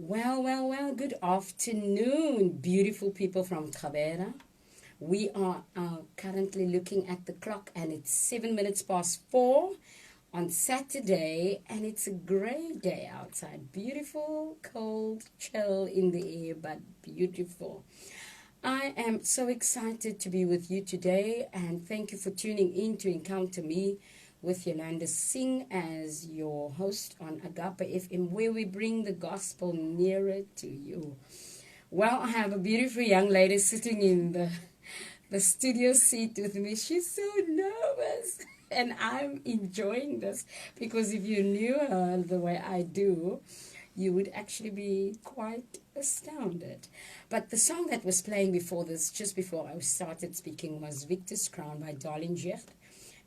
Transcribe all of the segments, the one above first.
Well, good afternoon, beautiful people from Travera. We are currently looking at the clock and it's 7 minutes past 4 on Saturday, and it's a grey day outside. Beautiful, cold, chill in the air, but beautiful. I am so excited to be with you today, and thank you for tuning in to Encounter Me with Yolanda Singh as your host on Agape FM, where we bring the gospel nearer to you. Well, I have a beautiful young lady sitting in the studio seat with me. She's so nervous, and I'm enjoying this because if you knew her the way I do, you would actually be quite astounded. But the song that was playing before this, just before I started speaking, was Victor's Crown by Darlene Jecht.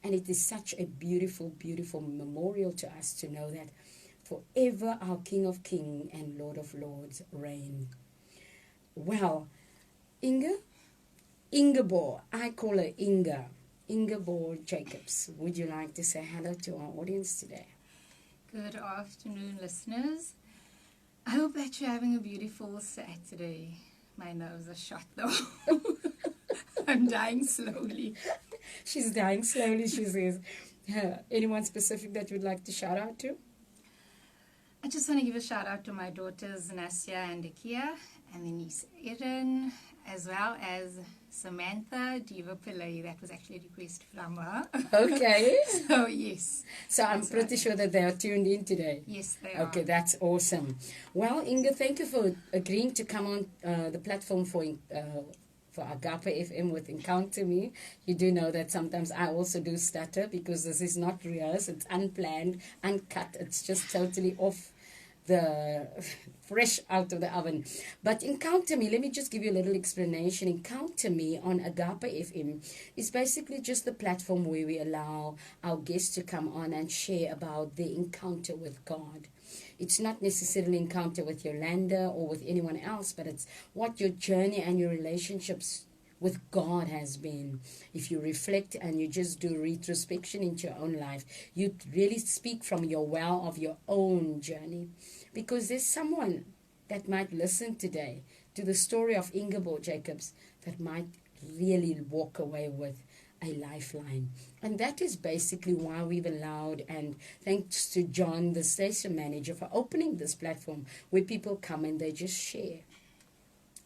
And it is such a beautiful, beautiful memorial to us to know that forever our King of Kings and Lord of Lords reign. Well, Ingeborg, I call her Ingeborg Jacobs. Would you like to say hello to our audience today? Good afternoon, listeners. I hope that you're having a beautiful Saturday. My nose is shut though. I'm dying slowly. She's dying slowly, she says. Anyone specific that you'd like to shout out to? I just want to give a shout out to my daughters Nasya and Akia, and the niece Erin, as well as Samantha Diva Pillay. That was actually a request from her. Okay. So, yes. So I'm pretty sure that they are tuned in today. Yes, they are. Okay, that's awesome. Well, Inge, thank you for agreeing to come on the platform for Agape FM with Encounter Me. You do know that sometimes I also do stutter because this is not rehearsed, it's unplanned, uncut, it's just totally off the fresh out of the oven. But Encounter Me, let me just give you a little explanation. Encounter Me on Agape FM is basically just the platform where we allow our guests to come on and share about their encounter with God. It's not necessarily encounter with Yolanda or with anyone else, but it's what your journey and your relationships with God has been. If you reflect and you just do retrospection into your own life, you really speak from your well of your own journey. Because there's someone that might listen today to the story of Ingeborg Jacobs that might really walk away with a lifeline. And that is basically why we've allowed, and thanks to John, the station manager, for opening this platform where people come and they just share.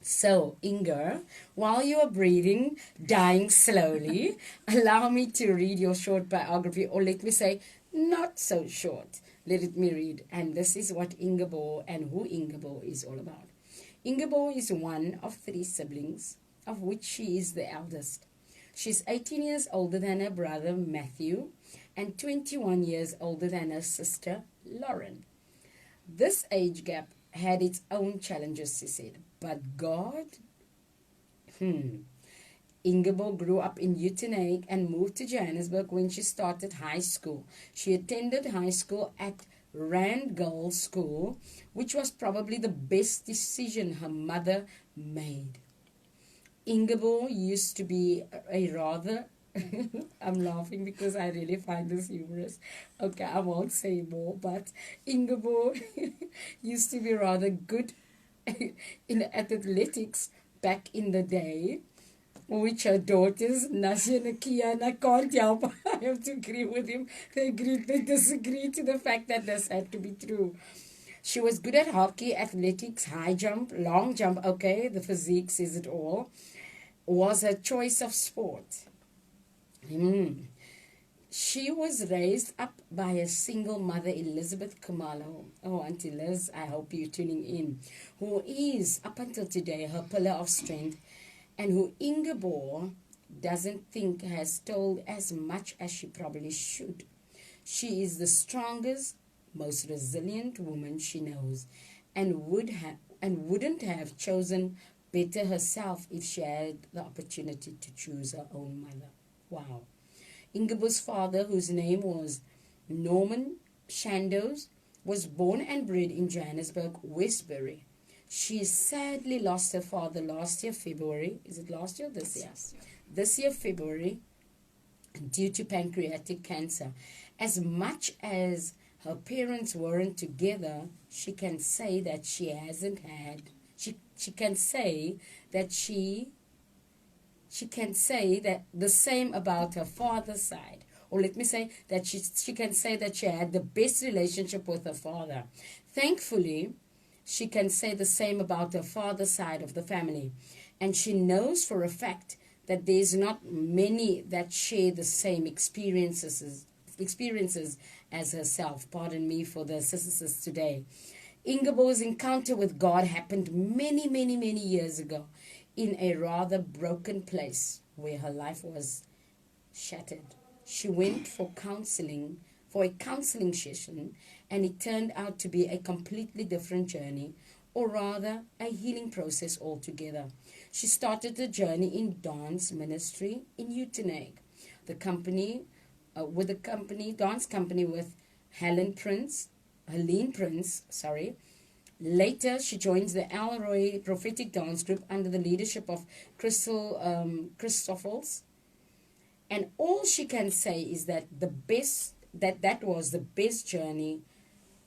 So, Inge, while you are breathing, dying slowly, allow me to read your short biography, or let me say, not so short. Let me read. And this is what Ingeborg and who Ingeborg is all about. Ingeborg is one of 3 siblings, of which she is the eldest. She's 18 years older than her brother Matthew and 21 years older than her sister Lauren. This age gap had its own challenges, she said, but God... Ingeborg grew up in Uitenhage and moved to Johannesburg when she started high school. She attended high school at Rand Girls School, which was probably the best decision her mother made. Ingeborg used to be a rather... I'm laughing because I really find this humorous. Okay, I won't say more, but Ingeborg used to be rather good in athletics back in the day, which her daughters, Nasya and Akia, and I can't help, I have to agree with him. They disagree to the fact that this had to be true. She was good at hockey, athletics, high jump, long jump. Okay, the physique says it all. Was her choice of sport. She was raised up by a single mother, Elizabeth Kumalo. Oh, Auntie Liz, I hope you're tuning in. Who is, up until today, her pillar of strength, and who Ingeborg doesn't think has told as much as she probably should. She is the strongest, most resilient woman she knows, and wouldn't have chosen better herself if she had the opportunity to choose her own mother. Wow. Ingeborg's father, whose name was Norman Shandos, was born and bred in Johannesburg, Westbury. She sadly lost her father last year, February. Is it last year or this year? This year, February, due to pancreatic cancer. As much as her parents weren't together, she can say that she hasn't had, she can say that she can say that the same about her father's side. Or let me say that she can say that she had the best relationship with her father. Thankfully, she can say the same about her father's side of the family. And she knows for a fact that there's not many that share the same experiences as herself. Pardon me for the sisters today. Ingeborg's encounter with God happened many, many, many years ago in a rather broken place where her life was shattered. She went for a counseling session, and it turned out to be a completely different journey, or rather a healing process altogether. She started the journey in dance ministry in Uitenhage, dance company with Helene Prince. Later, she joins the Elroy prophetic dance group under the leadership of Christoffels. And all she can say is that that was the best journey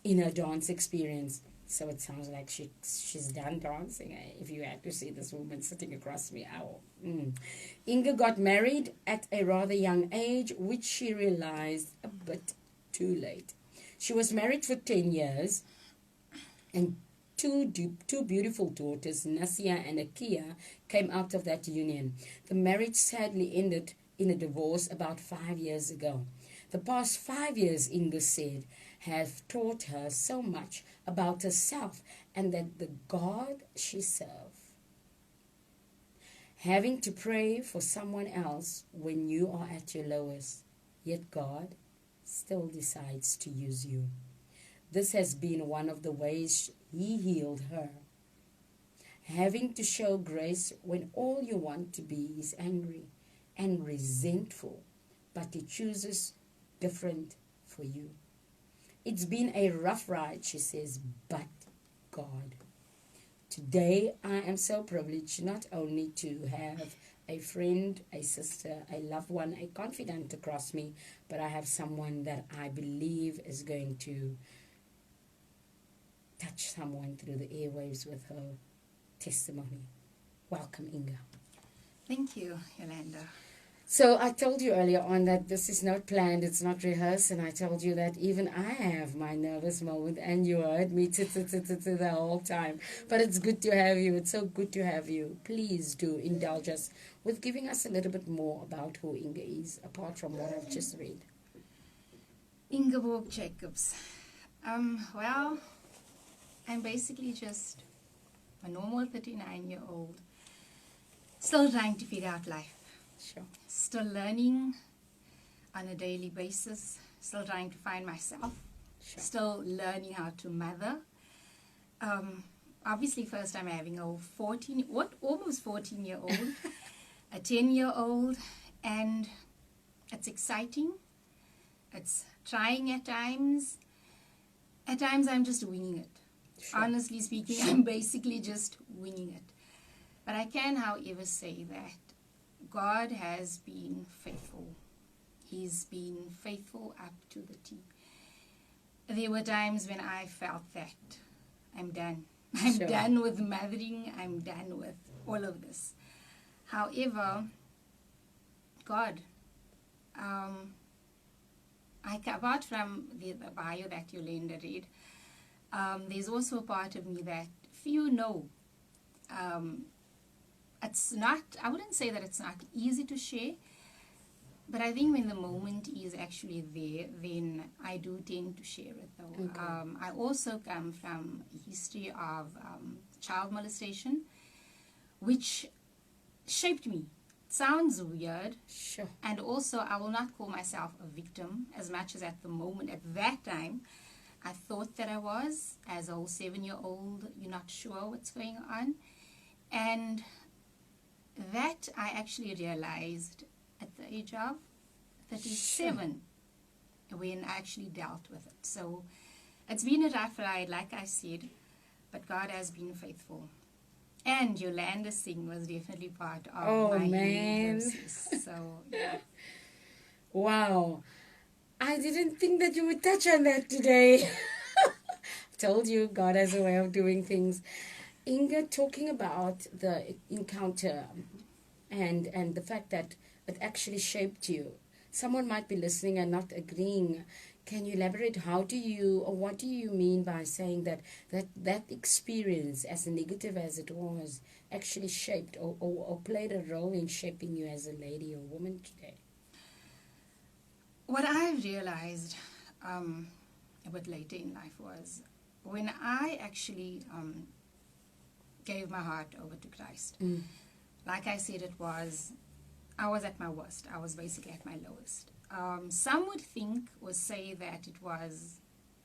in her dance experience. So it sounds like she's done dancing. If you had to see this woman sitting across me, Inge got married at a rather young age, which she realized a bit too late. She was married for 10 years, and two beautiful daughters, Nasia and Akia, came out of that union. The marriage sadly ended in a divorce about 5 years ago. The past 5 years, Inge said, have taught her so much about herself and that the God she serves. Having to pray for someone else when you are at your lowest, yet God still decides to use you. This has been one of the ways He healed her. Having to show grace when all you want to be is angry and resentful, but He chooses different for you. It's been a rough ride, she says, but God. Today, I am so privileged not only to have a friend, a sister, a loved one, a confidant across me, but I have someone that I believe is going to touch someone through the airwaves with her testimony. Welcome, Inge. Thank you, Yolanda. So I told you earlier on that this is not planned, it's not rehearsed, and I told you that even I have my nervous moment, and you heard me the whole time. But it's good to have you. It's so good to have you. Please do indulge us with giving us a little bit more about who Inge is, apart from what I've just read. Ingeborg Jacobs. Well, I'm basically just a normal 39-year-old, still trying to figure out life. Sure. Still learning on a daily basis, still trying to find myself, Sure. Still learning how to mother. Obviously, first I'm having almost 14-year-old, a 10-year-old, and it's exciting. It's trying at times. At times I'm just winging it. Sure. Honestly speaking, I'm basically just winging it. But I can, however, say that God has been faithful. He's been faithful up to the T. There were times when I felt that I'm done. I'm Sure. done with mothering. I'm done with all of this. However, God, apart from the bio that Yolanda read, there's also a part of me that few know. It's not, I wouldn't say that it's not easy to share, but I think when the moment is actually there, then I do tend to share it though. Okay. I also come from a history of child molestation, which shaped me. Sounds weird. Sure. And also, I will not call myself a victim as much as at the moment, at that time, I thought that I was. As a whole 7-year-old, you're not sure what's going on. And that I actually realized at the age of 37 when I actually dealt with it. So it's been a rough ride, like I said, but God has been faithful. And Yolanda Singh was definitely part of my healing process. So, yeah. Wow. I didn't think that you would touch on that today. Told you, God has a way of doing things. Inga, talking about the encounter and the fact that it actually shaped you. Someone might be listening and not agreeing. Can you elaborate? How do you, or what do you mean by saying that experience, as negative as it was, actually shaped or played a role in shaping you as a lady or woman today? What I realized a bit later in life was when I actually gave my heart over to Christ. Like I said, I was at my worst. I was basically at my lowest. Some would think or say that it was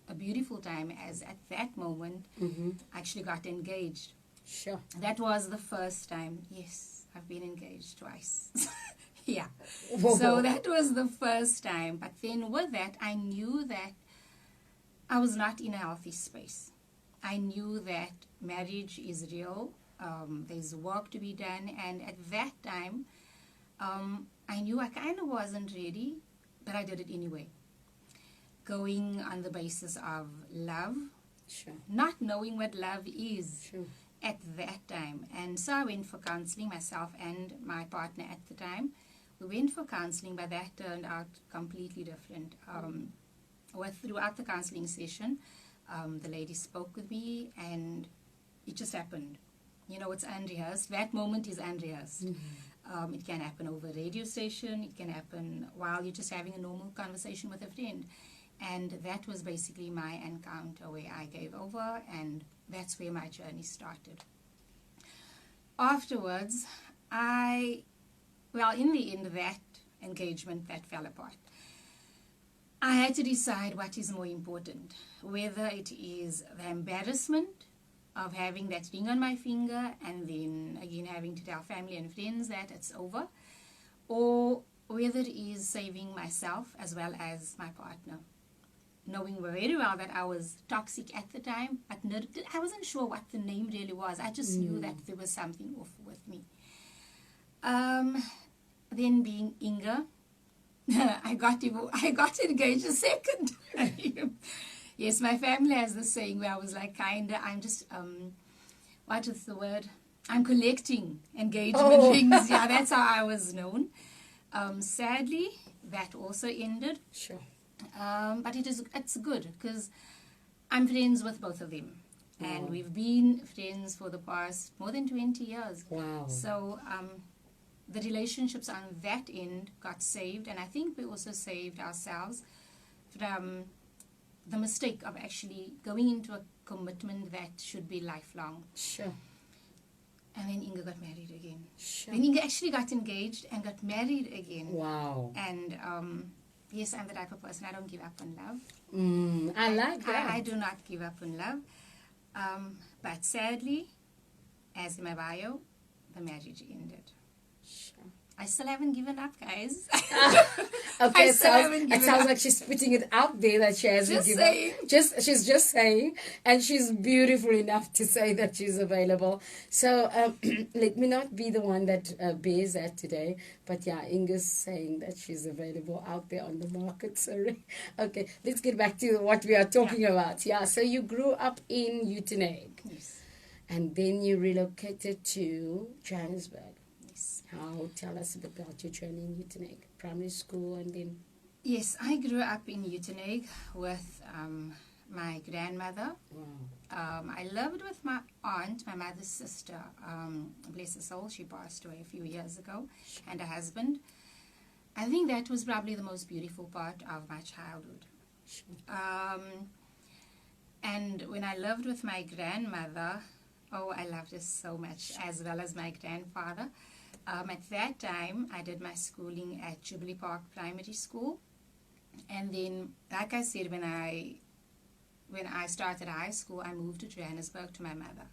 a beautiful time, as at that moment I actually got engaged. Sure. That was the first time. Yes, I've been engaged twice. Yeah. Whoa. So that was the first time. But then with that, I knew that I was not in a healthy space. I knew that marriage is real. There's work to be done. And at that time, I knew I kind of wasn't ready, but I did it anyway. Going on the basis of love, Sure. not knowing what love is Sure. at that time. And so I went for counseling, myself and my partner at the time. We went for counseling, but that turned out completely different. Throughout the counseling session, the lady spoke with me, and it just happened. You know, it's unrehearsed. That moment is unrehearsed. It can happen over a radio station. It can happen while you're just having a normal conversation with a friend. And that was basically my encounter where I gave over, and that's where my journey started. Afterwards, in the end, that engagement, that fell apart. I had to decide what is more important, whether it is the embarrassment of having that ring on my finger and then again having to tell family and friends that it's over, or whether it is saving myself as well as my partner. Knowing very well that I was toxic at the time, but I wasn't sure what the name really was. I just knew that there was something off with me. Then being Inga, I got engaged a second time. Yes, my family has this saying where I was like, I'm just, what is the word? I'm collecting engagement rings. Yeah, that's how I was known. Sadly, that also ended. Sure. But it's good because I'm friends with both of them. And we've been friends for the past more than 20 years. Wow. So the relationships on that end got saved, and I think we also saved ourselves from the mistake of actually going into a commitment that should be lifelong. Sure. And then Inga got married again. Sure. Then Inga actually got engaged and got married again. Wow. And yes, I'm the type of person, I don't give up on love. I like that. I do not give up on love. But sadly, as in my bio, the marriage ended. Sure. I still haven't given up, guys. Okay, it sounds like she's putting it out there that she hasn't Just given saying. up. She's just saying, and she's beautiful enough to say that she's available. So let me not be the one that bears that today, but yeah, Inga's saying that she's available out there on the market. Sorry. Okay, let's get back to what we are talking about. Yeah, so you grew up in Uitenhage. Yes. And then you relocated to Johannesburg. Tell us a bit about your journey in Uitenhage, primary school, and then... Yes, I grew up in Uitenhage with my grandmother. Wow. I lived with my aunt, my mother's sister. Bless her soul, she passed away a few years ago, and her husband. I think that was probably the most beautiful part of my childhood. Sure. And when I lived with my grandmother, I loved her so much, as well as my grandfather. At that time, I did my schooling at Jubilee Park Primary School. And then, like I said, when I started high school, I moved to Johannesburg to my mother.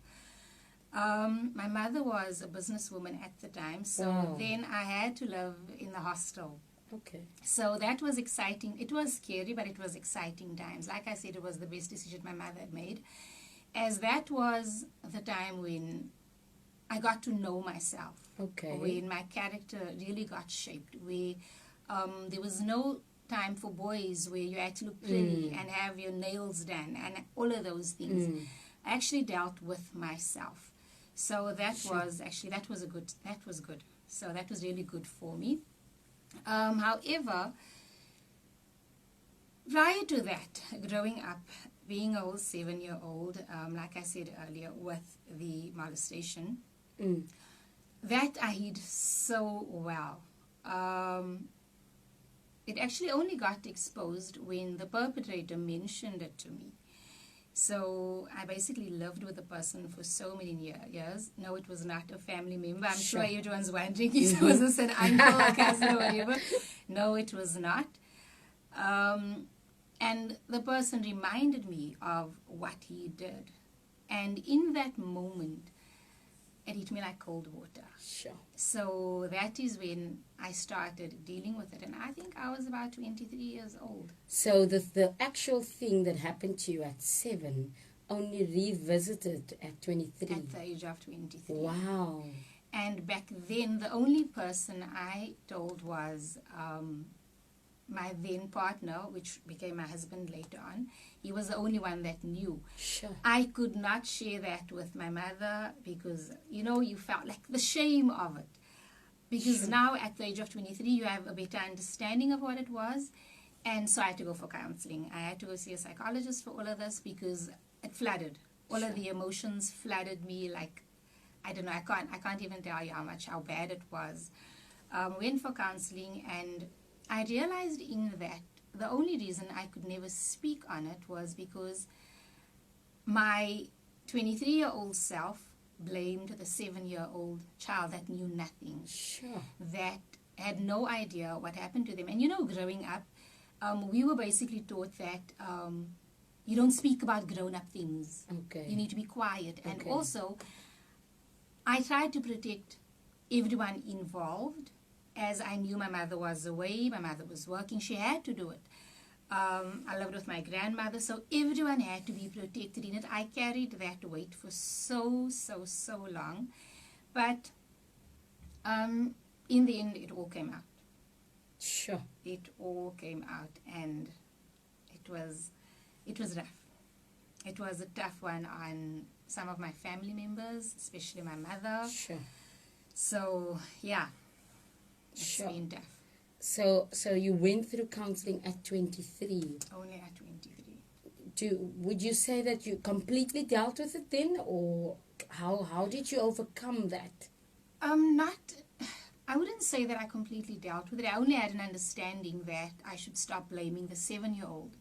My mother was a businesswoman at the time, so then I had to live in the hostel. Okay. So that was exciting. It was scary, but it was exciting times. Like I said, it was the best decision my mother had made, as that was the time when I got to know myself. Okay. When my character really got shaped. There was no time for boys where you had to look pretty and have your nails done and all of those things. I actually dealt with myself. So that was good. So that was really good for me. However, prior to that, growing up, being a whole 7-year-old, like I said earlier, with the molestation, that I hid so well. It actually only got exposed when the perpetrator mentioned it to me. So I basically lived with the person for so many years. No, it was not a family member. I'm sure everyone's wondering if was this an uncle or cousin or whatever. No, it was not. And the person reminded me of what he did. And in that moment, it hit me like cold water. Sure. So that is when I started dealing with it. And I think I was about 23 years old. So the actual thing that happened to you at 7 only revisited at 23? At the age of 23. Wow. And back then, the only person I told was my then partner, which became my husband later on. He was the only one that knew. Sure. I could not share that with my mother because, you felt like the shame of it. Because now at the age of 23, you have a better understanding of what it was. And so I had to go for counseling. I had to go see a psychologist for all of this because it flooded. All of the emotions flooded me like, I don't know, I can't even tell you how bad it was. Went for counseling, and I realized in that the only reason I could never speak on it was because my 23-year-old self blamed the 7-year-old child that knew nothing. Sure. That had no idea what happened to them. And growing up, we were basically taught that you don't speak about grown-up things. Okay. You need to be quiet. And Okay. also, I tried to protect everyone involved. As I knew my mother was away, my mother was working, she had to do it. I lived with my grandmother, so everyone had to be protected in it. I carried that weight for so long. But in the end, it all came out. Sure. It all came out, and it was rough. It was a tough one on some of my family members, especially my mother. Sure. So, yeah. It's Sure. been tough. So you went through counseling at 23. Only at 23. Would you say that you completely dealt with it then, or how did you overcome that? I wouldn't say that I completely dealt with it. I only had an understanding that I should stop blaming the 7-year-old.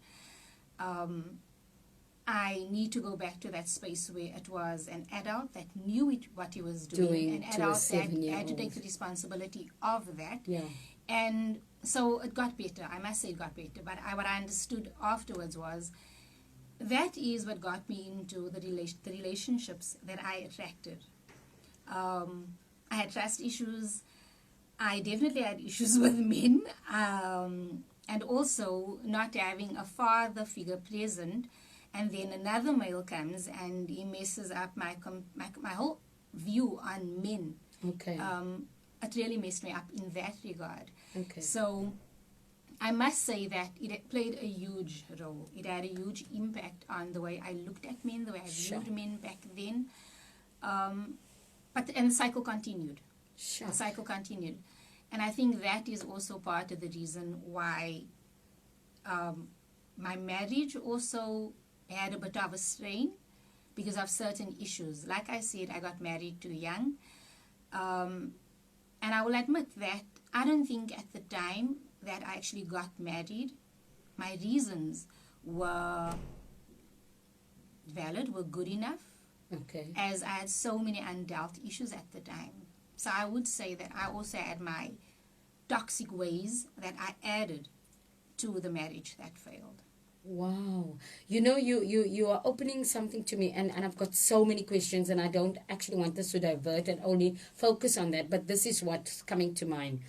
I need to go back to that space where it was an adult that knew what he was doing, an adult that had to take the responsibility of that. Yeah. And so it got better. I must say it got better. But what I understood afterwards was that is what got me into the relationships that I attracted. I had trust issues. I definitely had issues with men. And also not having a father figure present. And then another male comes and he messes up my whole view on men. Okay. It really messed me up in that regard. Okay. So I must say that it played a huge role. It had a huge impact on the way I looked at men, the way I viewed men back then. And the cycle continued. Sure. The cycle continued. And I think that is also part of the reason why my marriage also had a bit of a strain because of certain issues. Like I said, I got married too young. And I will admit that I don't think at the time that I actually got married, my reasons were valid, were good enough. Okay. As I had so many undealt issues at the time. So I would say that I also had my toxic ways that I added to the marriage that failed. Wow. You are opening something to me, and I've got so many questions, and I don't actually want us to divert and only focus on that, but this is what's coming to mind.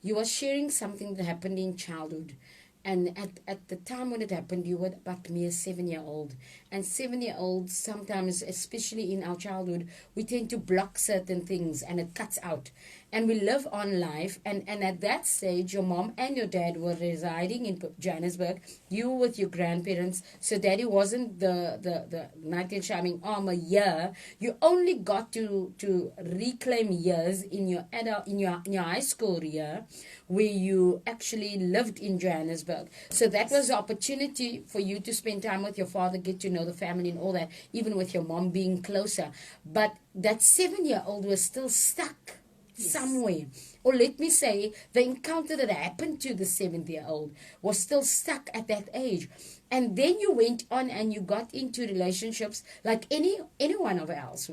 You are sharing something that happened in childhood, And at the time when it happened, you were but mere 7-year-old. And 7-year-olds, sometimes, especially in our childhood, we tend to block certain things and it cuts out. And we live on life. And at that stage, your mom and your dad were residing in Johannesburg. You were with your grandparents. So daddy wasn't the knight in shining armor year. You only got to reclaim years in your high school year, where you actually lived in Johannesburg. So that was the opportunity for you to spend time with your father, get to know the family and all that, even with your mom being closer. But that 7-year-old was still stuck somewhere. Or let me say, the encounter that happened to the 7-year-old was still stuck at that age. And then you went on and you got into relationships like any one of us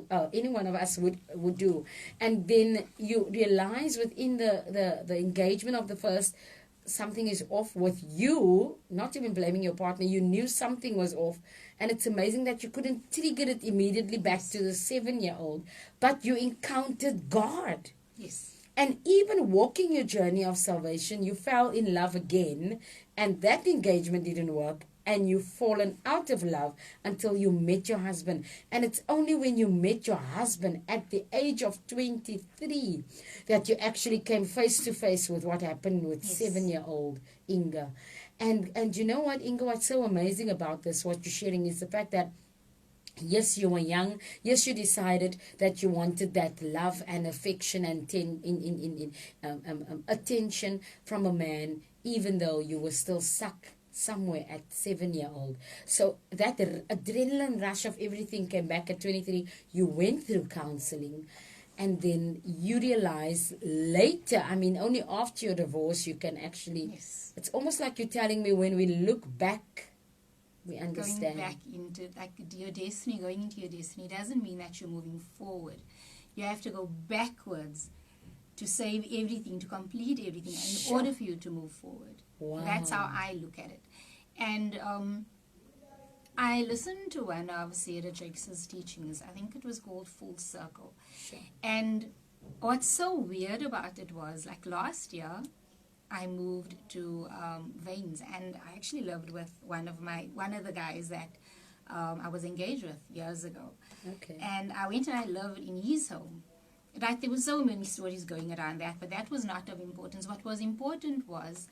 would do. And then you realize within the engagement of the first, something is off with you, not even blaming your partner. You knew something was off. And it's amazing that you couldn't trigger it immediately back to the 7-year-old. But you encountered God. Yes. And even walking your journey of salvation, you fell in love again. And that engagement didn't work. And you've fallen out of love until you met your husband. And it's only when you met your husband at the age of 23 that you actually came face to face with what happened with 7-year-old Inge. And you know what, Inge, what's so amazing about this, what you're sharing, is the fact that yes, you were young. Yes, you decided that you wanted that love and affection and attention from a man, even though you were still stuck somewhere at 7-year-old. So that adrenaline rush of everything came back at 23. You went through counseling, and then you realize later, I mean, only after your divorce, you can actually, it's almost like you're telling me, when we look back, we understand. Going back into your destiny, going into your destiny doesn't mean that you're moving forward. You have to go backwards to save everything, to complete everything, in order for you to move forward. Wow. That's how I look at it. And I listened to one of Sarah Jakes' teachings. I think it was called Full Circle. Sure. And what's so weird about it was, like last year, I moved to Veins, and I actually lived with one of the guys that I was engaged with years ago. Okay. And I went and I lived in his home. Right, there were so many stories going around that, but that was not of importance. What was important was,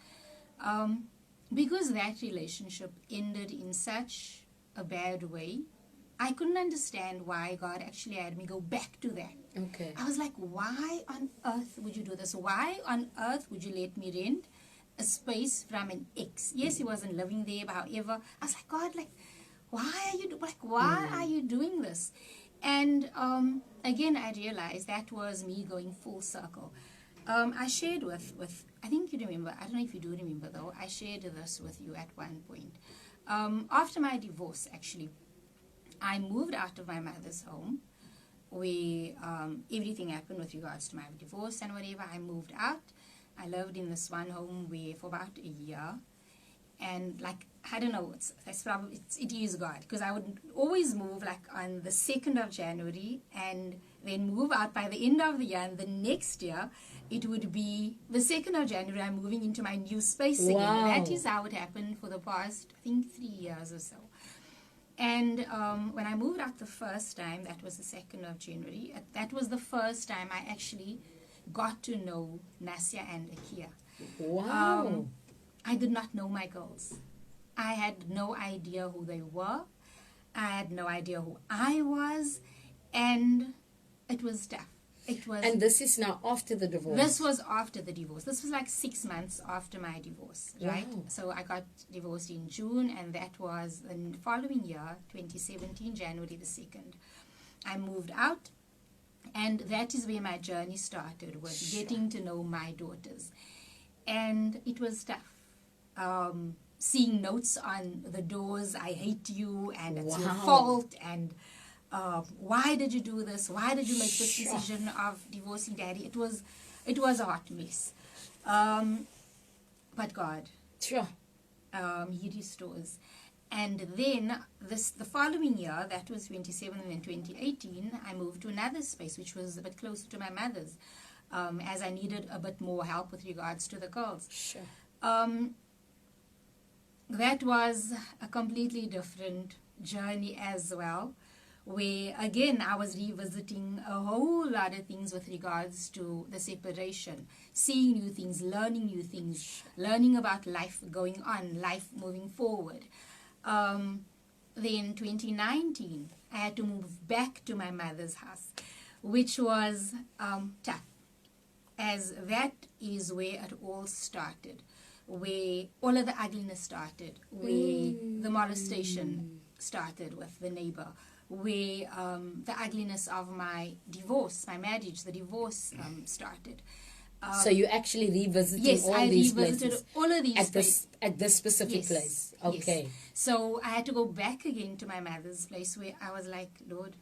because that relationship ended in such a bad way, I couldn't understand why God actually had me go back to that. Okay. I was like, why on earth would you do this? Why on earth would you let me rent a space from an ex? Yes, he wasn't living there, but however, I was like, God, like, why are you doing this? And again, I realized that was me going full circle. I shared with, I think you remember, I don't know if you do remember though, I shared this with you at one point. After my divorce, actually, I moved out of my mother's home, where everything happened with regards to my divorce and whatever. I moved out. I lived in this one home where for about a year. And like, I don't know, it is God, because I would always move like on the 2nd of January and then move out by the end of the year, and the next year it would be the 2nd of January, I'm moving into my new space again. Wow. And that is how it happened for the past, I think, 3 years or so. And when I moved out the first time, that was the 2nd of January, that was the first time I actually got to know Nasya and Akia. Wow. I did not know my girls. I had no idea who they were. I had no idea who I was. And it was tough. And this is now after the divorce? This was after the divorce. This was like 6 months after my divorce, right? Wow. So I got divorced in June, and that was the following year, 2017, January the 2nd. I moved out, and that is where my journey started, was getting to know my daughters. And it was tough. Seeing notes on the doors, I hate you, and it's your fault, and why did you do this? Why did you make this decision of divorcing daddy? It was a hot mess. But God, He restores. And then the following year, that was 2017 and 2018, I moved to another space, which was a bit closer to my mother's, as I needed a bit more help with regards to the girls. Sure. that was a completely different journey as well, where again I was revisiting a whole lot of things with regards to the separation, seeing new things, learning about life going on, life moving forward. Then 2019, I had to move back to my mother's house, which was tough, as that is where it all started, where all of the ugliness started, where the molestation started with the neighbor, where the ugliness of my divorce, my marriage, the divorce started. So you actually revisited Yes, all I these revisited places all of these at this specific Yes, place. yes. Okay. So I had to go back again to my mother's place, where I was like, Lord,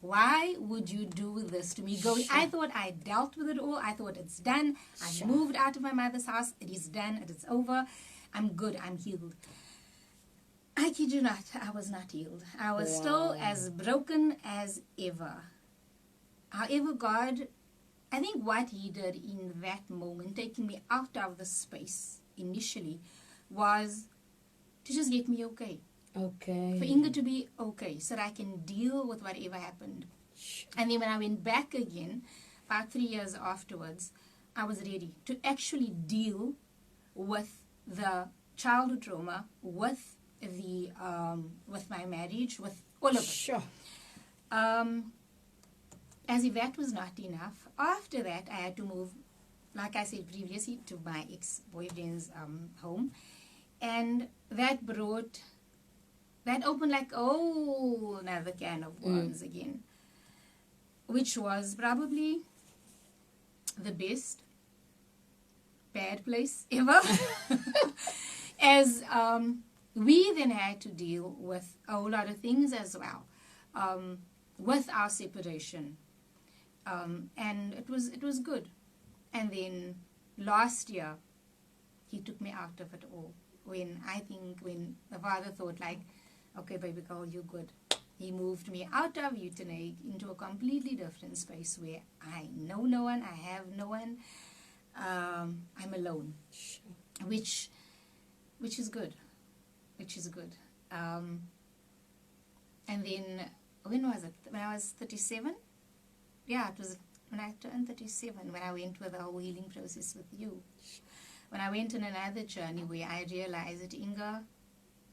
why would you do this to me? Sure. I thought I dealt with it all. I thought it's done. I Sure. moved out of my mother's house. It is done. It is over. I'm good. I'm healed. I kid you not, I was not healed. I was still as broken as ever. However, God, I think what He did in that moment, taking me out of the space initially, was to just get me okay. Okay. For Inge to be okay, so that I can deal with whatever happened. And then when I went back again, about 3 years afterwards, I was ready to actually deal with the childhood trauma, with the with my marriage, with all of it. Sure. As if that was not enough, after that I had to move, like I said previously, to my ex-boyfriend's home, and that opened like another can of worms again, which was probably the best bad place ever. As we then had to deal with a whole lot of things as well, with our separation, and it was good. And then last year, He took me out of it all. When the Father thought like, okay, baby girl, you're good. He moved me out of Uitenhage into a completely different space where I know no one, I have no one, I'm alone, which is good. And then, when was it? When I was 37? Yeah, it was when I turned 37, when I went with the whole healing process with you. When I went on another journey where I realized that, Inge,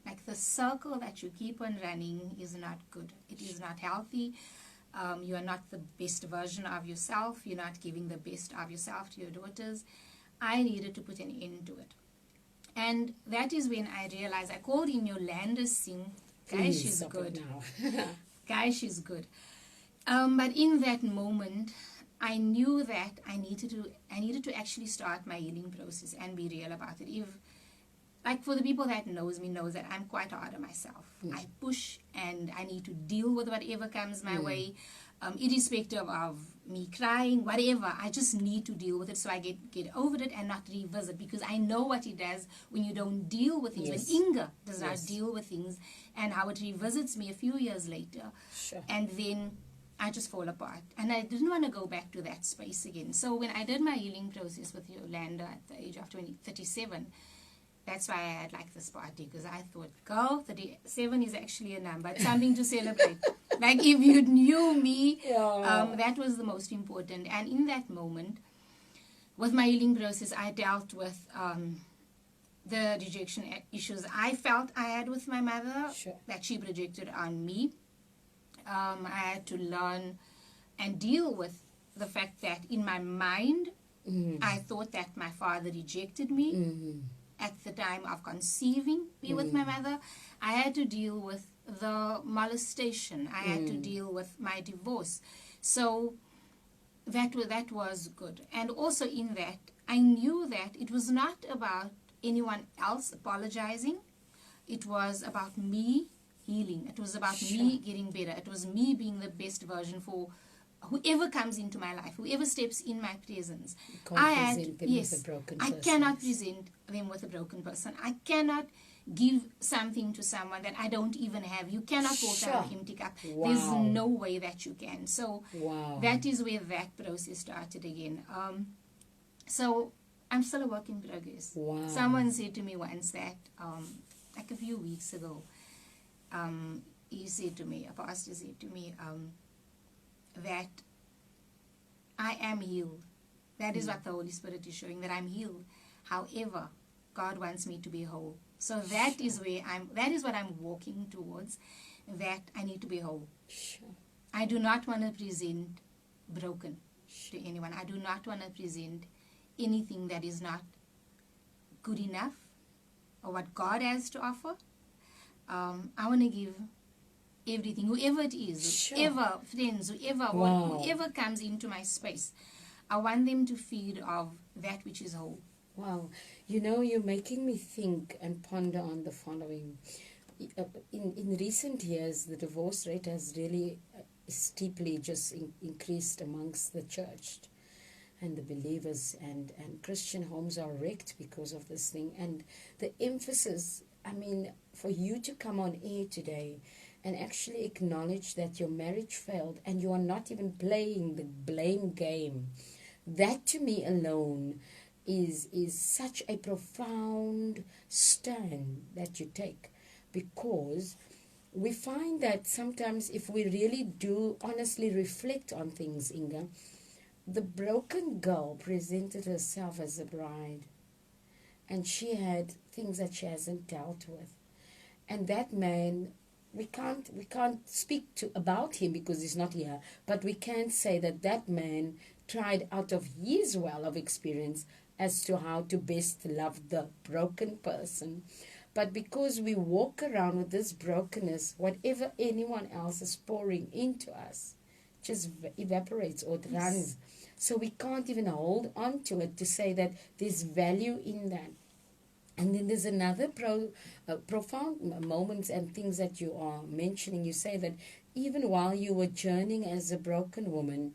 like the circle that you keep on running is not good. It is not healthy. You are not the best version of yourself. You're not giving the best of yourself to your daughters. I needed to put an end to it. And that is when I realized, I called in Yolanda Singh. Guys, she's good. Guys, she's good. But in that moment, I knew that I needed to actually start my healing process and be real about it. Like for the people that knows me knows that I'm quite hard on myself. I push and I need to deal with whatever comes my way, irrespective of me crying, whatever. I just need to deal with it so I get over it and not revisit, because I know what it does when you don't deal with things. Yes. When Inge does not deal with things, and how it revisits me a few years later. Sure. And then I just fall apart. And I didn't want to go back to that space again. So when I did my healing process with Yolanda at the age of 37, that's why I had like this party, because I thought, girl, 37 is actually a number. It's something to celebrate. Like if you knew me, that was the most important. And in that moment, with my healing process, I dealt with the rejection issues I felt I had with my mother, that she projected on me. I had to learn and deal with the fact that in my mind, I thought that my father rejected me. At the time of conceiving me with my mother. I had to deal with the molestation. I had to deal with my divorce. So that was good. And also in that, I knew that it was not about anyone else apologizing. It was about me healing. It was about me getting better. It was me being the best version for whoever comes into my life, whoever steps in my presence. With a broken person. I cannot present them with a broken person. I cannot give something to someone that I don't even have. You cannot walk out of an empty cup. There's no way that you can. So that is where that process started again. So I'm still a work in progress. Wow. Someone said to me once that, like a few weeks ago, he said to me, a pastor said to me, that I am healed. That is what the Holy Spirit is showing, that I'm healed. However, God wants me to be whole. So that is what I'm walking towards, that I need to be whole. Sure. I do not want to present broken to anyone. I do not want to present anything that is not good enough or what God has to offer. I want to give everything, whoever it is, Sure. whoever, friends, Wow. whoever comes into my space, I want them to feed of that which is whole. Wow. You know, you're making me think and ponder on the following. In recent years, the divorce rate has really steeply just increased amongst the church and the believers, and Christian homes are wrecked because of this thing. And the emphasis, I mean, for you to come on air today and actually acknowledge that your marriage failed and you are not even playing the blame game, that to me alone is such a profound stand that you take, because we find that sometimes if we really do honestly reflect on things, Inga, the broken girl presented herself as a bride, and she had things that she hasn't dealt with. And that man, we can't speak to about him because he's not here, but we can say that that man tried out of his well of experience as to how to best love the broken person. But because we walk around with this brokenness, whatever anyone else is pouring into us just evaporates or it runs. So we can't even hold on to it to say that there's value in that. And then there's another profound moments and things that you are mentioning. You say that even while you were journeying as a broken woman,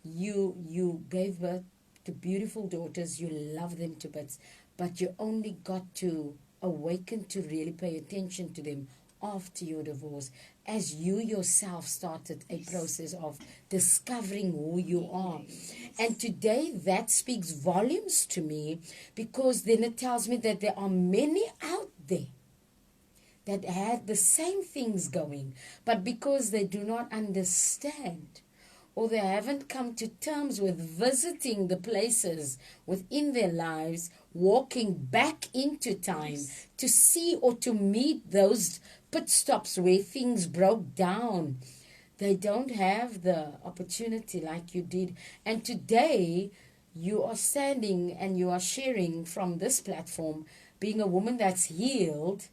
you gave birth to beautiful daughters. You love them to bits, but you only got to awaken to really pay attention to them after your divorce, as you yourself started a process of discovering who you are. And today that speaks volumes to me, because then it tells me that there are many out there that had the same things going, but because they do not understand, or they haven't come to terms with visiting the places within their lives, walking back into time to see or to meet those pit stops where things broke down. They don't have the opportunity like you did. And today, you are standing and you are sharing from this platform, being a woman that's healed.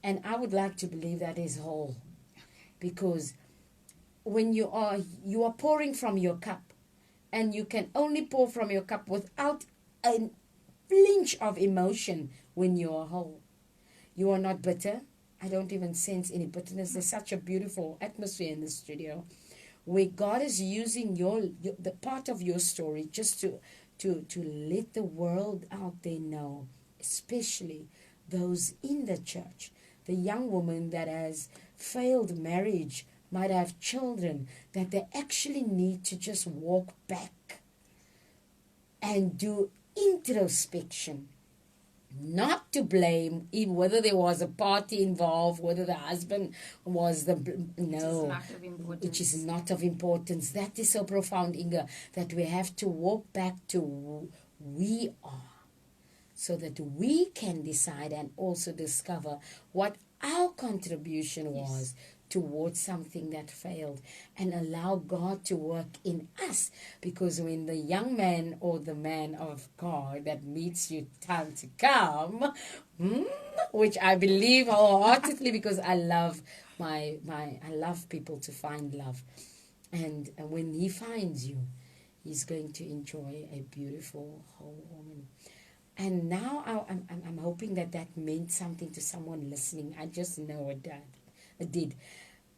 And I would like to believe that is whole. Because when you are pouring from your cup, and you can only pour from your cup without a flinch of emotion when you are whole. You are not bitter. I don't even sense any bitterness. There's such a beautiful atmosphere in the studio where God is using the part of your story just to let the world out there know, especially those in the church. The young woman that has failed marriage, might have children, that they actually need to just walk back and do introspection. Not to blame, even whether there was a party involved, whether the husband was which is not of importance. That is so profound, Inga, that we have to walk back to who we are, so that we can decide and also discover what our contribution was towards something that failed, and allow God to work in us. Because when the young man or the man of God that meets you time to come, which I believe wholeheartedly, because I love I love people to find love, and when he finds you, he's going to enjoy a beautiful whole woman. And now I'm hoping that meant something to someone listening. I just know it did.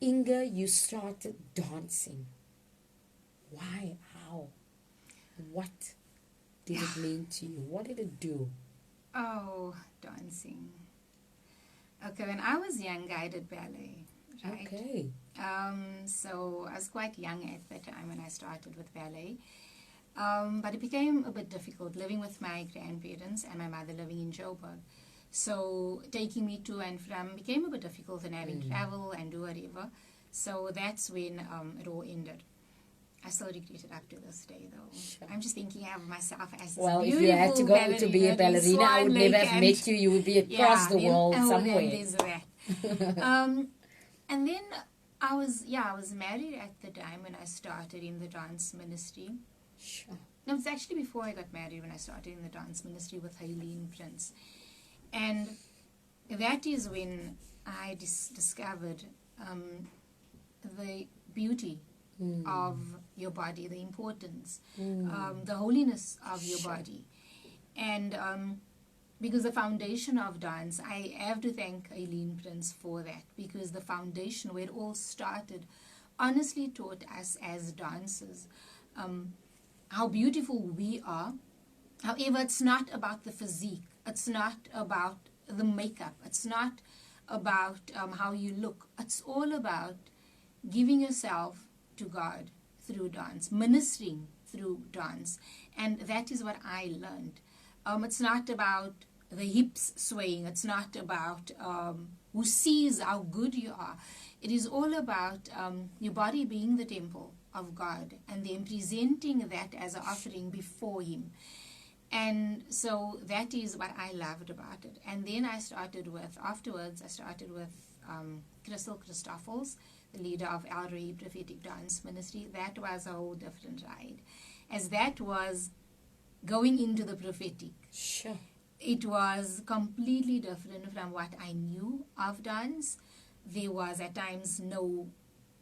Inga, you started dancing. Why? How? What did it mean to you? What did it do? Oh, dancing. Okay, when I was young, I did ballet. Right? Okay. So I was quite young at the time when I started with ballet. But it became a bit difficult living with my grandparents and my mother living in Joburg. So taking me to and from became a bit difficult and having travel and do whatever. So that's when it all ended. I still regret it up to this day, though. Sure. I'm just thinking of myself as this Well, if beautiful you had to go to be a ballerina, I would never have met you. You would be across the world somewhere. And there's that. And then I was married at the time when I started in the dance ministry. Sure. No, it was actually before I got married when I started in the dance ministry with Eileen Prince. And that is when I discovered the beauty of your body, the importance, the holiness of your body. And because the foundation of dance, I have to thank Eileen Prince for that, because the foundation where it all started honestly taught us as dancers how beautiful we are. However, it's not about the physique. It's not about the makeup. It's not about how you look. It's all about giving yourself to God through dance, ministering through dance. And that is what I learned. It's not about the hips swaying. It's not about who sees how good you are. It is all about your body being the temple of God and then presenting that as an offering before Him. And so that is what I loved about it. And then afterwards I started with Crystal Christoffels, the leader of El Rey Prophetic Dance Ministry. That was a whole different ride, as that was going into the prophetic. Sure. It was completely different from what I knew of dance. There was at times no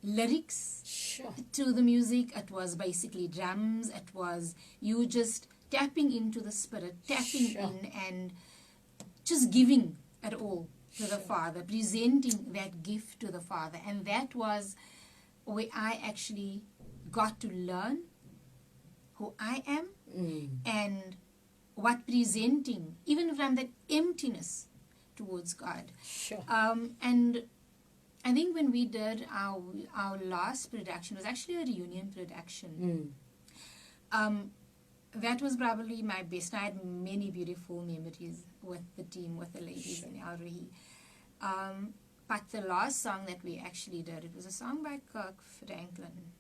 lyrics to the music. It was basically drums. It was you just tapping into the Spirit, tapping in and just giving it all to the Father, presenting that gift to the Father. And that was where I actually got to learn who I am and what presenting, even from that emptiness towards God. Sure. And I think when we did our last production, it was actually a reunion production. That was probably my best. I had many beautiful memories with the team, with the ladies in El Rey. But the last song that we actually did, it was a song by Kirk Franklin.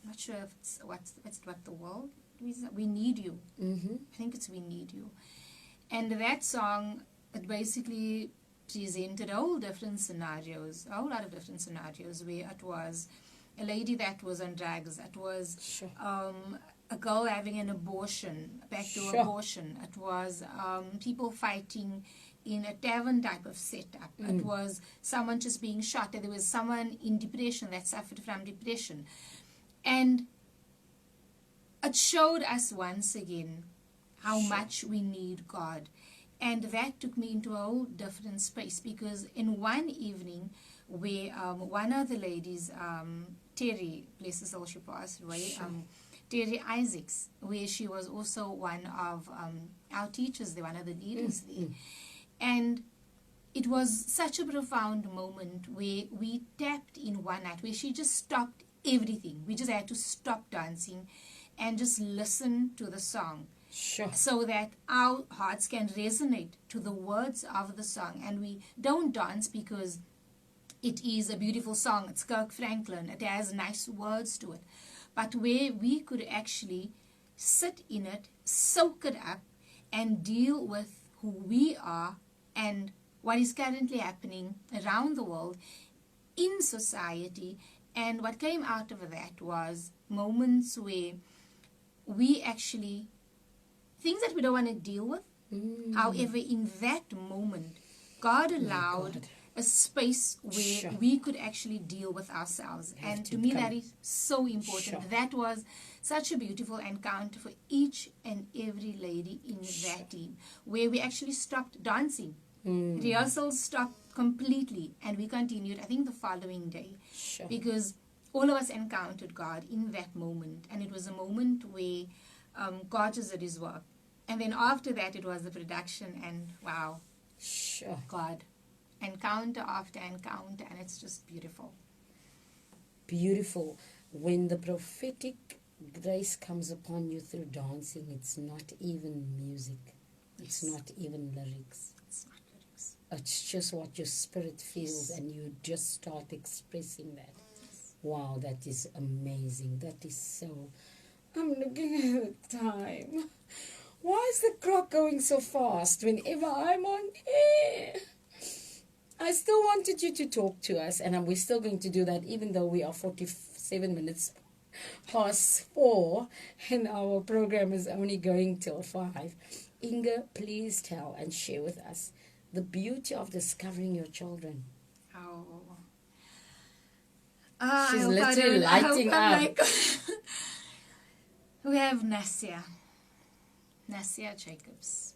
I'm not sure if it's what the world is. We Need You. I think it's We Need You. And that song, it basically presented a whole lot of different scenarios where it was a lady that was on drugs. It was a girl having an abortion, backdoor abortion. It was people fighting in a tavern type of setup. It was someone just being shot. There was someone in depression that suffered from depression. And it showed us once again how much we need God. And that took me into a whole different space, because in one evening where one of the ladies, Terry, bless her soul, she passed away, Terry Isaacs, where she was also one of our teachers there, one of the leaders there. And it was such a profound moment where we tapped in one night, where she just stopped everything. We just had to stop dancing and just listen to the song. So that our hearts can resonate to the words of the song. And we don't dance because it is a beautiful song. It's Kirk Franklin. It has nice words to it. But where we could actually sit in it, soak it up, and deal with who we are and what is currently happening around the world in society. And what came out of that was moments where we actually, things that we don't want to deal with. However, in that moment, God allowed a space where we could actually deal with ourselves. And to me, that is so important. That was such a beautiful encounter for each and every lady in that team, where we actually stopped dancing. Rehearsals stopped completely, and we continued, I think, the following day. Because all of us encountered God in that moment. And it was a moment where God just did His work. And then after that, it was the production, and wow, God, encounter after encounter, and it's just beautiful. Beautiful. When the prophetic Grace comes upon you through dancing. It's not even music. It's not even lyrics. It's not lyrics. It's just what your spirit feels, and you just start expressing that. Wow, that is amazing. That is so... I'm looking at the time. Why is the clock going so fast whenever I'm on air? I still wanted you to talk to us, and we're still going to do that, even though we are 47 minutes past 4, and our program is only going till 5. Inge, please tell and share with us the beauty of discovering your children. Oh. She's literally lighting up. Like, we have Nassia Jacobs.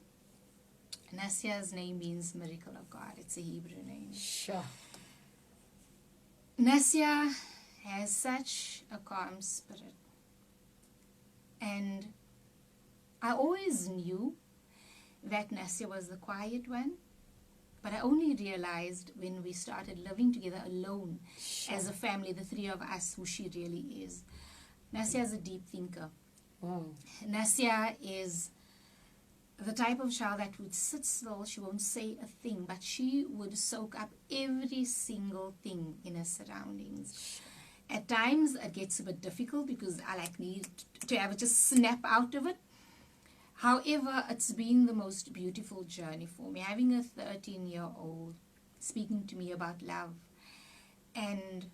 Nassia's name means miracle of God. It's a Hebrew name. Sure. Nassia has such a calm spirit. And I always knew that Nassia was the quiet one, but I only realized when we started living together alone as a family, the three of us, who she really is. Nassia is a deep thinker. Wow. Nassia is the type of child that would sit still. She won't say a thing, but she would soak up every single thing in her surroundings. At times, it gets a bit difficult because I need to have it just snap out of it. However, it's been the most beautiful journey for me, having a 13-year-old speaking to me about love. And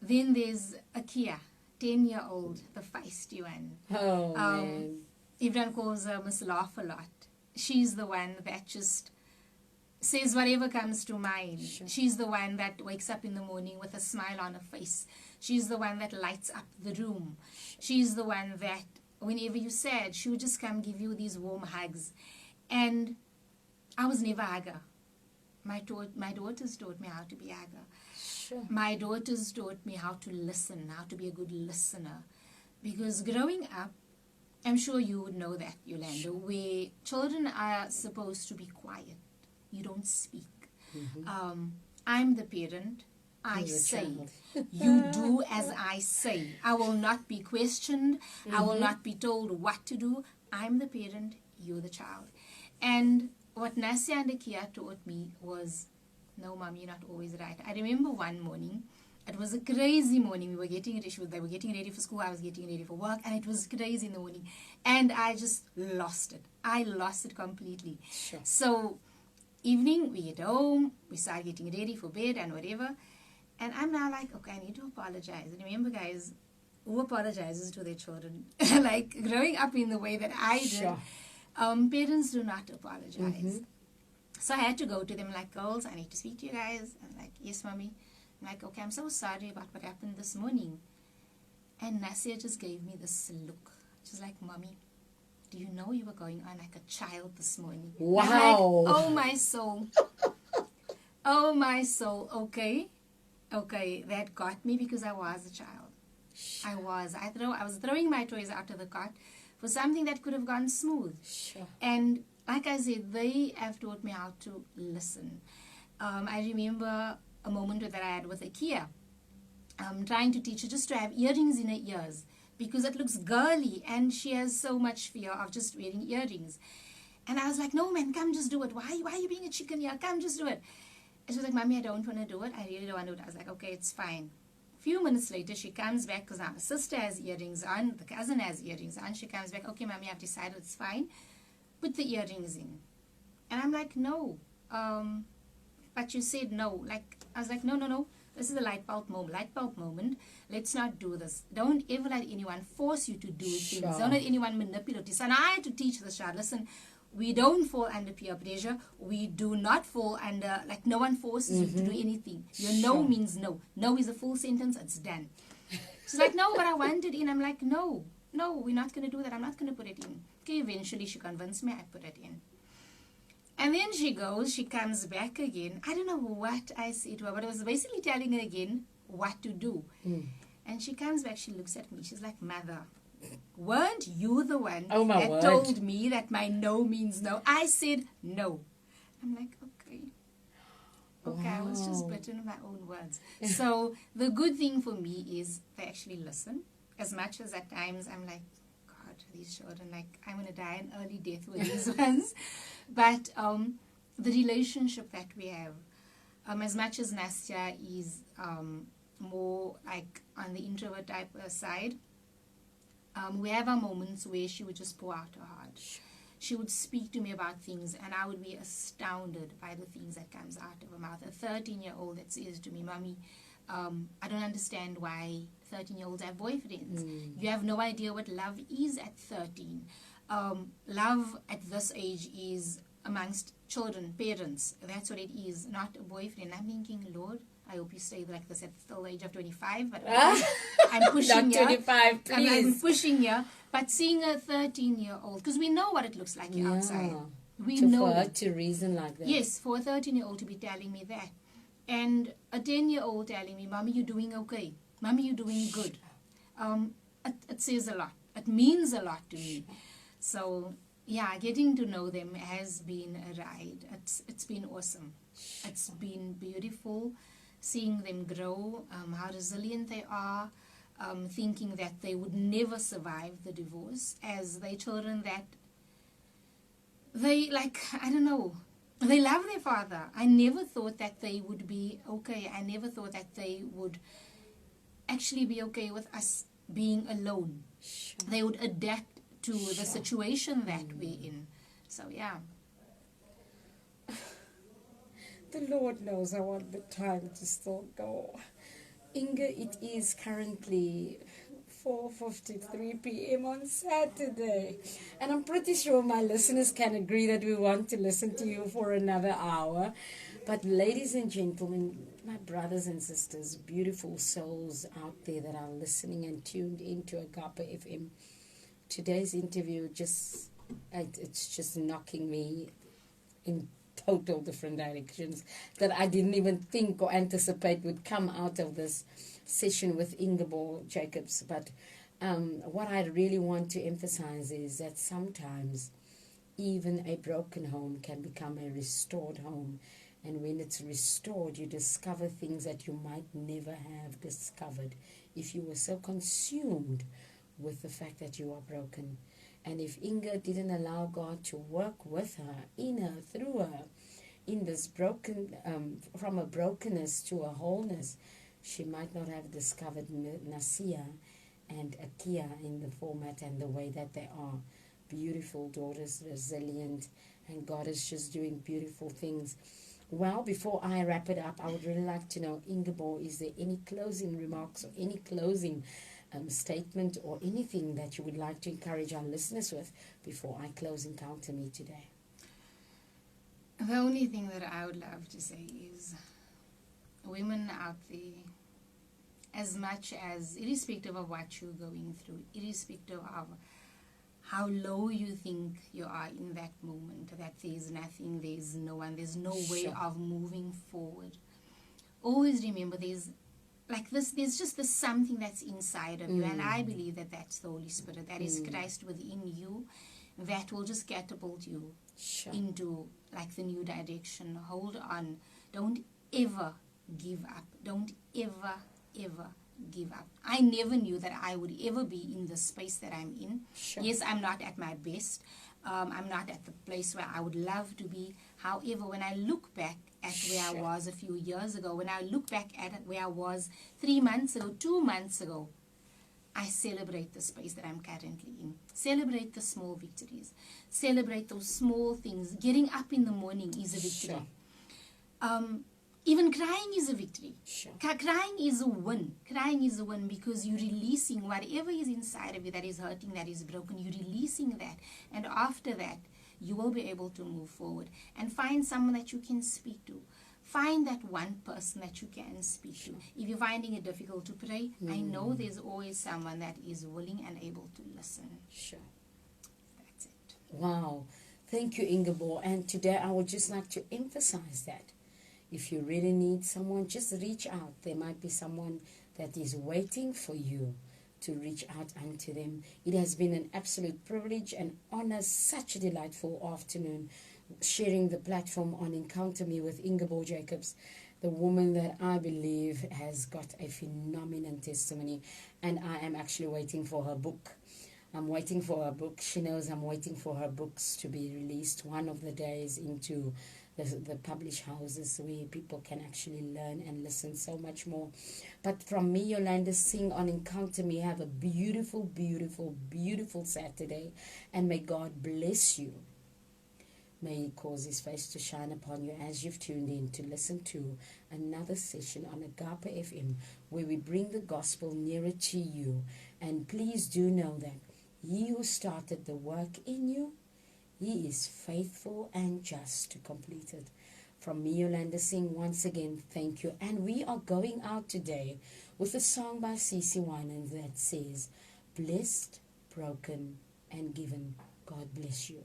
then there's Akia, 10-year-old, the feisty one. Oh, man. Everyone calls her Miss Laugh a lot. She's the one that just says whatever comes to mind. Sure. She's the one that wakes up in the morning with a smile on her face. She's the one that lights up the room. She's the one that, whenever you're sad, she would just come give you these warm hugs. And I was never a hugger. My daughters taught me how to be a hugger. Sure. My daughters taught me how to listen, how to be a good listener. Because growing up, I'm sure you would know that, Yolanda, Sure. where children are supposed to be quiet. You don't speak. Mm-hmm. I'm the parent. I You're the say. child. You do as I say. I will not be questioned. I will Mm-hmm. not be told what to do. I'm the parent. You're the child. And what Nassia and Akia taught me was, no, Mom, you're not always right. I remember one morning, it was a crazy morning. We were getting ready. They were getting ready for school. I was getting ready for work. And it was crazy in the morning. And I just lost it. I lost it completely. Sure. So, evening, we get home. We start getting ready for bed and whatever. And I'm now like, okay, I need to apologize. And remember, guys, who apologizes to their children? Like, growing up in the way that I did, Sure. parents do not apologize. Mm-hmm. So I had to go to them like, girls, I need to speak to you guys. And like, yes, Mommy. I'm like, okay, I'm so sorry about what happened this morning. And Nassia just gave me this look. She's like, Mommy, do you know you were going on like a child this morning? Wow. I'm like, oh, my soul. Oh, my soul. Okay. Okay, that got me because I was a child. I was throwing my toys out of the cart for something that could have gone smooth. Sure. And like I said, they have taught me how to listen. I remember a moment that I had with Akia, trying to teach her just to have earrings in her ears because it looks girly and she has so much fear of just wearing earrings. And I was like, no, man, come just do it. Why are you being a chicken here? Come just do it. And she was like, Mommy, I don't want to do it. I really don't want to do it. I was like, okay, it's fine. A few minutes later, she comes back because our sister has earrings on, the cousin has earrings on. She comes back, okay, Mommy, I've decided it's fine. Put the earrings in. And I'm like, no. But you said no. Like, I was like, no. This is a light bulb moment. Let's not do this. Don't ever let anyone force you to do Sure. things. Don't let anyone manipulate you. And I had to teach this child, listen, we don't fall under peer pressure. We do not fall under, like, no one forces you to do anything. Your no Sure. means no. No is a full sentence. It's done. She's like, no, but I want it in. I'm like, no, we're not going to do that. I'm not going to put it in. Okay, eventually she convinced me. I put it in. And then she comes back again. I don't know what I said to her, but I was basically telling her again what to do. And she comes back, she looks at me. She's like, Mother, weren't you the one Oh, my that word. told me that my no means no? I said no. I'm like, okay. Okay, I was just Wow. bitten in my own words. So the good thing for me is they actually listen. as much as at times I'm like, God, these children, like, I'm going to die an early death with these ones. But the relationship that we have, as much as Nastya is more like on the introvert type side, we have our moments where she would just pour out her heart. She would speak to me about things, and I would be astounded by the things that comes out of her mouth. A 13-year-old that says to me, Mommy, I don't understand why 13-year-olds have boyfriends. You have no idea what love is at 13. Love at this age is amongst children, parents. That's what it is, not a boyfriend. I'm thinking, Lord, I hope you stay like this at still the age of 25, but I'm pushing Not 25, please. I'm pushing here. But seeing a 13-year-old, because we know what it looks like outside. We know. For her to reason like that. Yes, for a 13-year-old to be telling me that. And a 10-year-old telling me, Mommy, you're doing okay. Mommy, you're doing good. It says a lot. It means a lot to me. So, yeah, getting to know them has been a ride. It's been awesome. It's been beautiful seeing them grow, how resilient they are, thinking that they would never survive the divorce, as they children that they, like, I don't know, they love their father. I never thought that they would be okay. I never thought that they would actually be okay with us being alone. Sure. They would adapt to the situation that we're in. So, yeah. The Lord knows I want the time to still go. Inge, it is currently 4:53 p.m. on Saturday. And I'm pretty sure my listeners can agree that we want to listen to you for another hour. But ladies and gentlemen, my brothers and sisters, beautiful souls out there that are listening and tuned into Agape FM, today's interview it's just knocking me in total different directions that I didn't even think or anticipate would come out of this session with Ingeborg Jacobs. But what I really want to emphasize is that sometimes even a broken home can become a restored home. And when it's restored, you discover things that you might never have discovered if you were so consumed with the fact that you are broken. And if Inge didn't allow God to work with her, in her, through her, in this broken, from a brokenness to a wholeness, she might not have discovered Nasia and Akia in the format and the way that they are. Beautiful daughters, resilient, and God is just doing beautiful things. Well, before I wrap it up, I would really like to know, Ingeborg, is there any closing remarks or any closing statement or anything that you would like to encourage our listeners with before I close Encounter Me today? The only thing that I would love to say is, women out there, as much as, irrespective of what you're going through, irrespective of how low you think you are in that moment, that there's nothing, there's no one, there's no way of moving forward, always remember there's just this something that's inside of you, and I believe that that's the Holy Spirit, that is Christ within you, that will just catapult you into like the new direction. Hold on. Don't ever give up. Don't ever give up. I never knew that I would ever be in the space that I'm in. Yes, I'm not at my best. I'm not at the place where I would love to be. However, when I look back at where I was a few years ago, when I look back at where I was 3 months ago, 2 months ago, I celebrate the space that I'm currently in. Celebrate the small victories. Celebrate those small things. Getting up in the morning is a victory. Even crying is a victory. Crying is a win. Crying is a win because you're releasing whatever is inside of you that is hurting, that is broken. You're releasing that. And after that, you will be able to move forward and find someone that you can speak to. Find that one person that you can speak to. If you're finding it difficult to pray, I know there's always someone that is willing and able to listen. That's it. Wow. Thank you, Ingeborg. And today I would just like to emphasize that if you really need someone, just reach out. There might be someone that is waiting for you to reach out unto them. It has been an absolute privilege and honor, such a delightful afternoon, sharing the platform on Encounter Me with Ingeborg Jacobs. the woman that I believe has got a phenomenal testimony, and I am actually waiting for her book. I'm waiting for her book. She knows I'm waiting for her books to be released one of the days into the publish houses where people can actually learn and listen so much more. But from me, Yolanda Singh on Encounter Me, have a beautiful, beautiful, beautiful Saturday, and may God bless you. May He cause His face to shine upon you as you've tuned in to listen to another session on Agape FM, where we bring the gospel nearer to you. And please do know that He who started the work in you, He is faithful and just to complete it. From me, Yolanda Singh, once again, thank you. And we are going out today with a song by C.C. Winans that says, blessed, broken, and given. God bless you.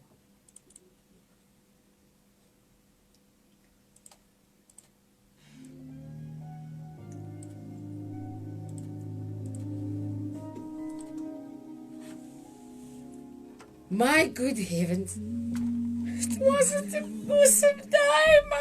My good heavens. It wasn't a awesome time.